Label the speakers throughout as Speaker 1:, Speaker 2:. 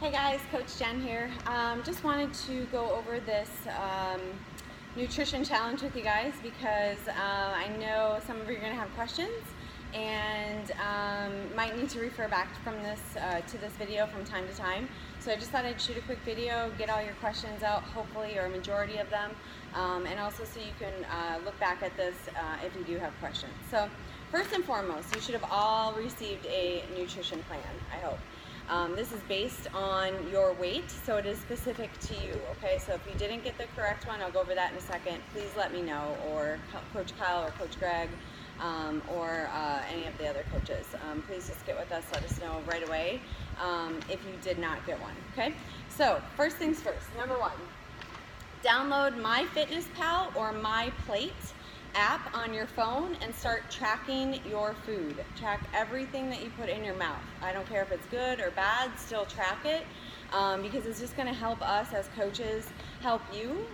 Speaker 1: Hey guys, Coach Jen here. Just wanted to go over this nutrition challenge with you guys because I know some of you are going to have questions and might need to refer back from this to this video from time to time. So I just thought I'd shoot a quick video, get all your questions out, hopefully, or a majority of them, and also so you can look back at this if you do have questions. So first and foremost, you should have all received a nutrition plan, I hope. This is based on your weight, so it is specific to you, okay? So if you didn't get the correct one, I'll go over that in a second. Please let me know, or Coach Kyle or Coach Greg, or any of the other coaches. Please just get with us, let us know right away if you did not get one, okay? So first things first, number one, download MyFitnessPal or MyPlate app on your phone and start tracking your food. Track everything that you put in your mouth. I don't care if it's good or bad, still track it because it's just going to help us as coaches help you.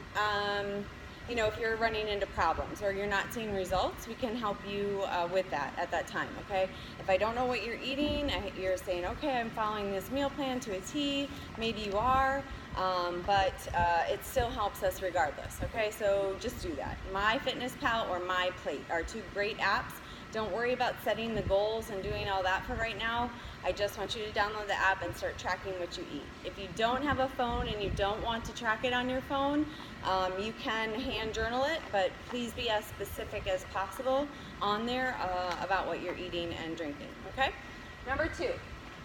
Speaker 1: You know, if you're running into problems or you're not seeing results, we can help you with that at that time, okay? If I don't know what you're eating, you're saying, okay, I'm following this meal plan to a T, maybe you are, but it still helps us regardless, okay? So just do that. MyFitnessPal or MyPlate are two great apps. Don't worry about setting the goals and doing all that for right now. I just want you to download the app and start tracking what you eat. If you don't have a phone and you don't want to track it on your phone, you can hand journal it, but please be as specific as possible on there about what you're eating and drinking, okay? Number two,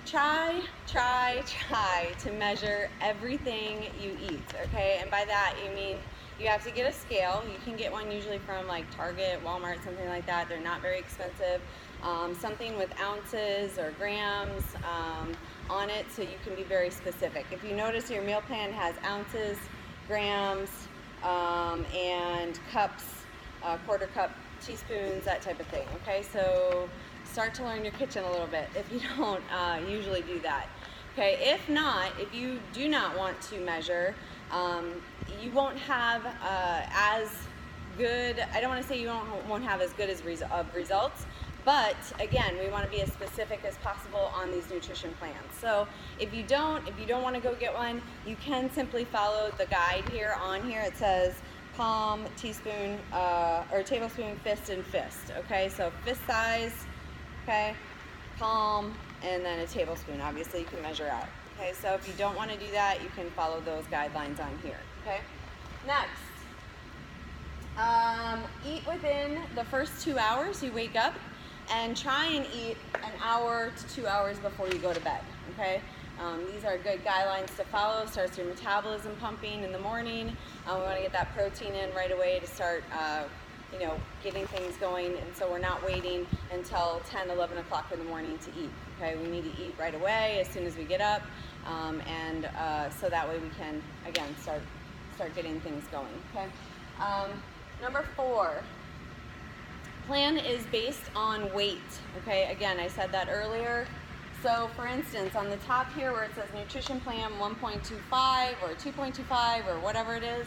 Speaker 1: try to measure everything you eat, okay? And by that, you mean you have to get a scale. You can get one usually from like Target, Walmart, something like that. They're not very expensive. Something with ounces or grams on it, so you can be very specific. If you notice your meal plan has ounces, grams, and cups, quarter cup, teaspoons, that type of thing, okay? So start to learn your kitchen a little bit if you don't usually do that. Okay, if not, if you do not want to measure, you won't have as good, I don't want to say you won't have as good as results, but again, we want to be as specific as possible on these nutrition plans. So if you don't want to go get one, you can simply follow the guide here on here. It says palm, teaspoon, or tablespoon, fist, and fist. Okay, so fist size, okay, palm, and then a tablespoon. Obviously, you can measure out. Okay, so if you don't want to do that, you can follow those guidelines on here. Okay, next, eat within the first 2 hours you wake up, and try and eat an hour to 2 hours before you go to bed. Okay, these are good guidelines to follow. Starts your metabolism pumping in the morning. We want to get that protein in right away to start you know, getting things going, and so we're not waiting until 10, 11 o'clock in the morning to eat. Okay, we need to eat right away as soon as we get up, and so that way we can, again, start getting things going. Okay, number four, plan is based on weight. Okay, again, I said that earlier. So for instance, on the top here where it says nutrition plan 1.25 or 2.25 or whatever it is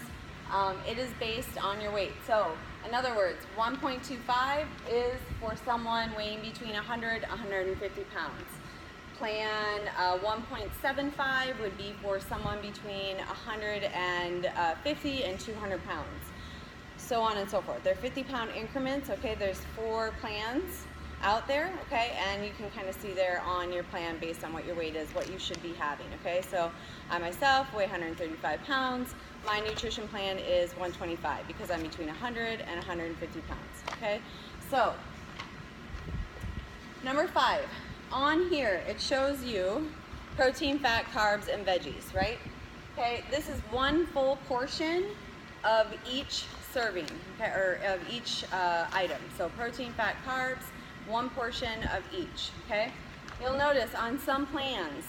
Speaker 1: based on your weight. So in other words, 1.25 is for someone weighing between 100 and 150 pounds. Plan 1.75 would be for someone between 150 and 200 pounds. So on and so forth. They're 50-pound increments, okay? There's 4 plans out there, okay? And you can kind of see there on your plan based on what your weight is, what you should be having, okay? So I myself weigh 135 pounds. My nutrition plan is 125 because I'm between 100 and 150 pounds, okay? So, number 5, on here it shows you protein, fat, carbs, and veggies, right? Okay, this is one full portion of each serving, okay, or of each item. So protein, fat, carbs, one portion of each, okay? You'll notice on some plans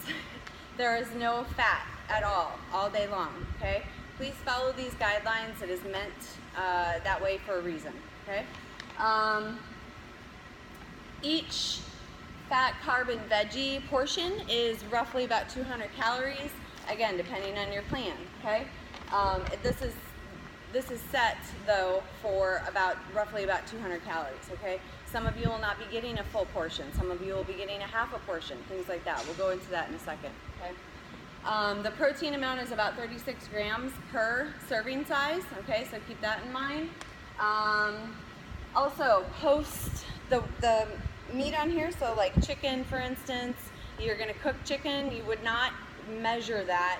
Speaker 1: there is no fat at all day long, okay? Please follow these guidelines. It is meant that way for a reason, okay? Each fat, carb, and veggie portion is roughly about 200 calories, again, depending on your plan, okay? This is set, though, for roughly about 200 calories, okay? Some of you will not be getting a full portion. Some of you will be getting a half a portion, things like that. We'll go into that in a second, okay? The protein amount is about 36 grams per serving size, okay, so keep that in mind. Also, post the meat on here, so like chicken, for instance, you're going to cook chicken, you would not measure that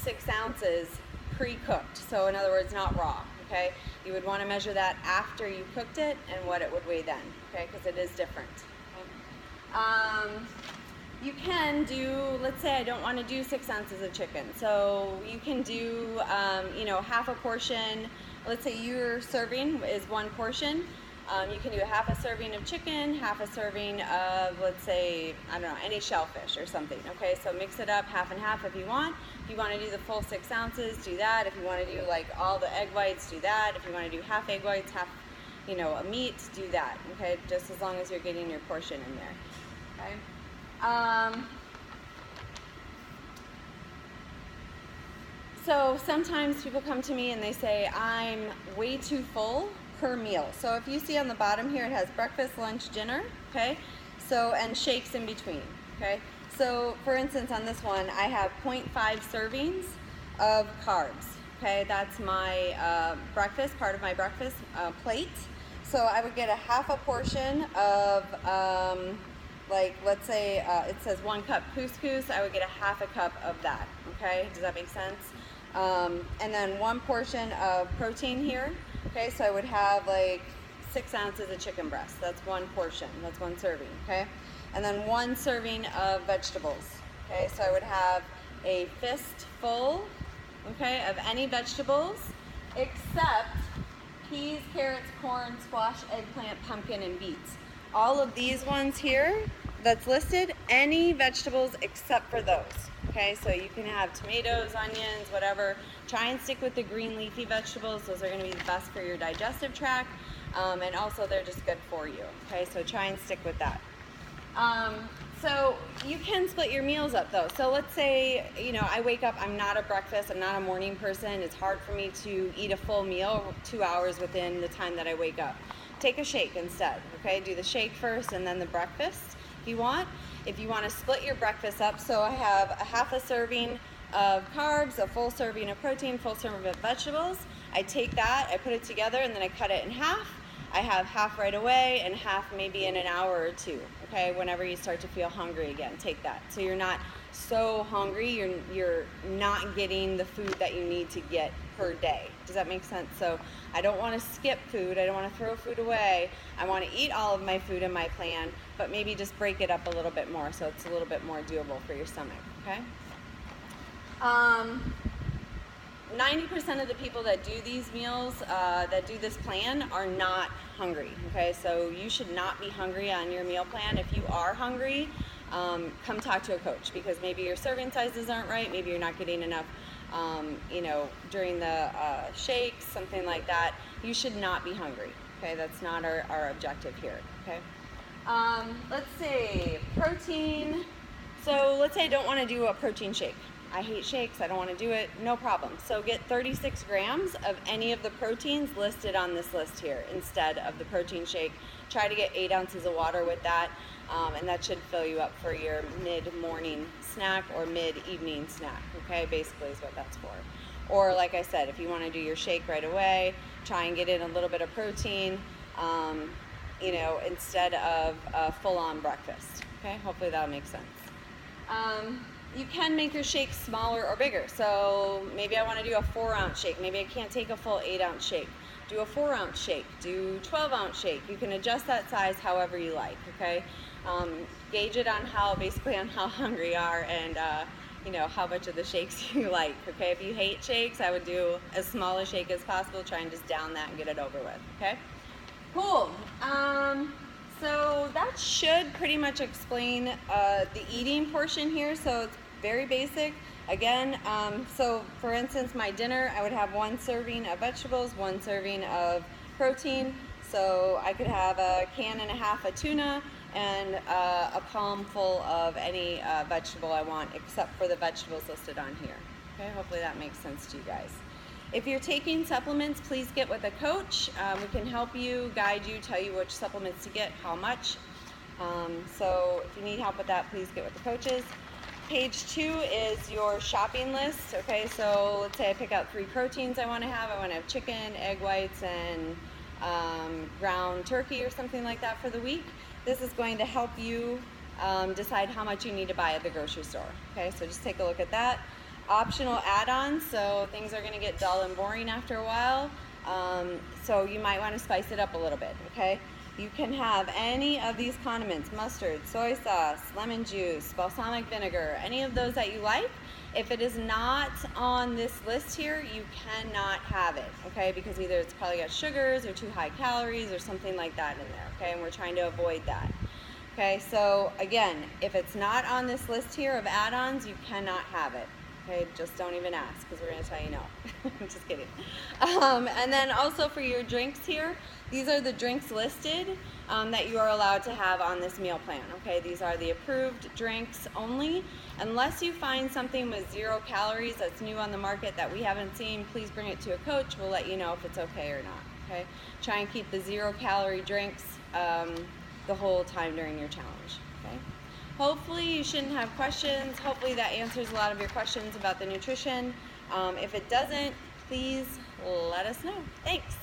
Speaker 1: 6 ounces pre-cooked, so in other words, not raw, okay? You would want to measure that after you cooked it and what it would weigh then, okay, because it is different. Okay? You can do, let's say I don't want to do 6 ounces of chicken, so you can do, you know, half a portion. Let's say your serving is 1 portion. You can do a half a serving of chicken, half a serving of, let's say, I don't know, any shellfish or something, okay? So mix it up half and half if you want. If you want to do the full 6 ounces, do that. If you want to do like all the egg whites, do that. If you want to do half egg whites, half, you know, a meat, do that, okay? Just as long as you're getting your portion in there, okay? So sometimes people come to me and they say, I'm way too full per meal. So if you see on the bottom here, it has breakfast, lunch, dinner, okay? So, and shakes in between, okay? So for instance, on this one, I have 0.5 servings of carbs, okay? That's my breakfast, part of my breakfast plate. So I would get a half a portion of, like, let's say it says 1 cup couscous, I would get a half a cup of that, okay? Does that make sense? And then 1 portion of protein here, okay? So I would have like 6 ounces of chicken breast. That's 1 portion, that's 1 serving, okay? And then 1 serving of vegetables, okay? So I would have a fistful, okay, of any vegetables except peas, carrots, corn, squash, eggplant, pumpkin, and beets. All of these ones here that's listed, any vegetables except for those, okay? So you can have tomatoes, onions, whatever. Try and stick with the green leafy vegetables. Those are going to be the best for your digestive tract, and also they're just good for you, okay? So try and stick with that. So you can split your meals up though. So let's say, you know, I wake up, I'm not a breakfast, I'm not a morning person. It's hard for me to eat a full meal 2 hours within the time that I wake up. Take a shake instead, okay? Do the shake first and then the breakfast if you want. If you want to split your breakfast up, so I have a half a serving of carbs, a full serving of protein, full serving of vegetables. I take that, I put it together, and then I cut it in half. I have half right away and half maybe in an hour or two, okay? Whenever you start to feel hungry again, take that. So you're not so hungry, you're not getting the food that you need to get per day. Does that make sense? So I don't want to skip food, I don't want to throw food away. I want to eat all of my food in my plan, but maybe just break it up a little bit more so it's a little bit more doable for your stomach, okay? 90% of the people that do these meals, that do this plan, are not hungry, okay? So you should not be hungry on your meal plan. If you are hungry, come talk to a coach, because maybe your serving sizes aren't right, maybe you're not getting enough, you know, during the shakes, something like that. You should not be hungry, okay? That's not our objective here, okay? Let's see, protein. So let's say I don't want to do a protein shake. I hate shakes, I don't want to do it, no problem. So get 36 grams of any of the proteins listed on this list here instead of the protein shake. Try to get 8 ounces of water with that, and that should fill you up for your mid-morning snack or mid-evening snack, okay? Basically is what that's for. Or like I said, if you want to do your shake right away, try and get in a little bit of protein, you know, instead of a full-on breakfast, okay? Hopefully that'll make sense. You can make your shakes smaller or bigger. So maybe I want to do a 4-ounce shake. Maybe I can't take a full 8-ounce shake. Do a 4-ounce shake. Do 12-ounce shake. You can adjust that size however you like, okay? Gauge it on basically on how hungry you are and, you know, how much of the shakes you like, okay? If you hate shakes, I would do as small a shake as possible. Try and just down that and get it over with, okay? Cool. So that should pretty much explain the eating portion here. So it's very basic. Again, so for instance, my dinner, I would have 1 serving of vegetables, 1 serving of protein. So I could have a can and a half of tuna and a palm full of any vegetable I want, except for the vegetables listed on here. Okay, hopefully that makes sense to you guys. If you're taking supplements, please get with a coach. We can help you, guide you, tell you which supplements to get, how much. So if you need help with that, please get with the coaches. Page 2 is your shopping list. Okay, so let's say I pick out 3 proteins I want to have. I want to have chicken, egg whites, and ground turkey or something like that for the week. This is going to help you decide how much you need to buy at the grocery store. Okay, so just take a look at that. Optional add-ons, so things are going to get dull and boring after a while, so you might want to spice it up a little bit. Okay, you can have any of these condiments: mustard, soy sauce, lemon juice, balsamic vinegar, any of those that you like. If it is not on this list here, you cannot have it, okay, because either it's probably got sugars or too high calories or something like that in there, okay, and we're trying to avoid that. Okay, so again, if it's not on this list here of add-ons, you cannot have it. Okay, just don't even ask, because we're going to tell you no. I'm just kidding. And then also for your drinks here, these are the drinks listed that you are allowed to have on this meal plan. Okay, these are the approved drinks only. Unless you find something with 0 calories that's new on the market that we haven't seen, please bring it to a coach. We'll let you know if it's okay or not. Okay, try and keep the 0 calorie drinks the whole time during your challenge. Okay. Hopefully you shouldn't have questions. Hopefully that answers a lot of your questions about the nutrition. If it doesn't, please let us know. Thanks.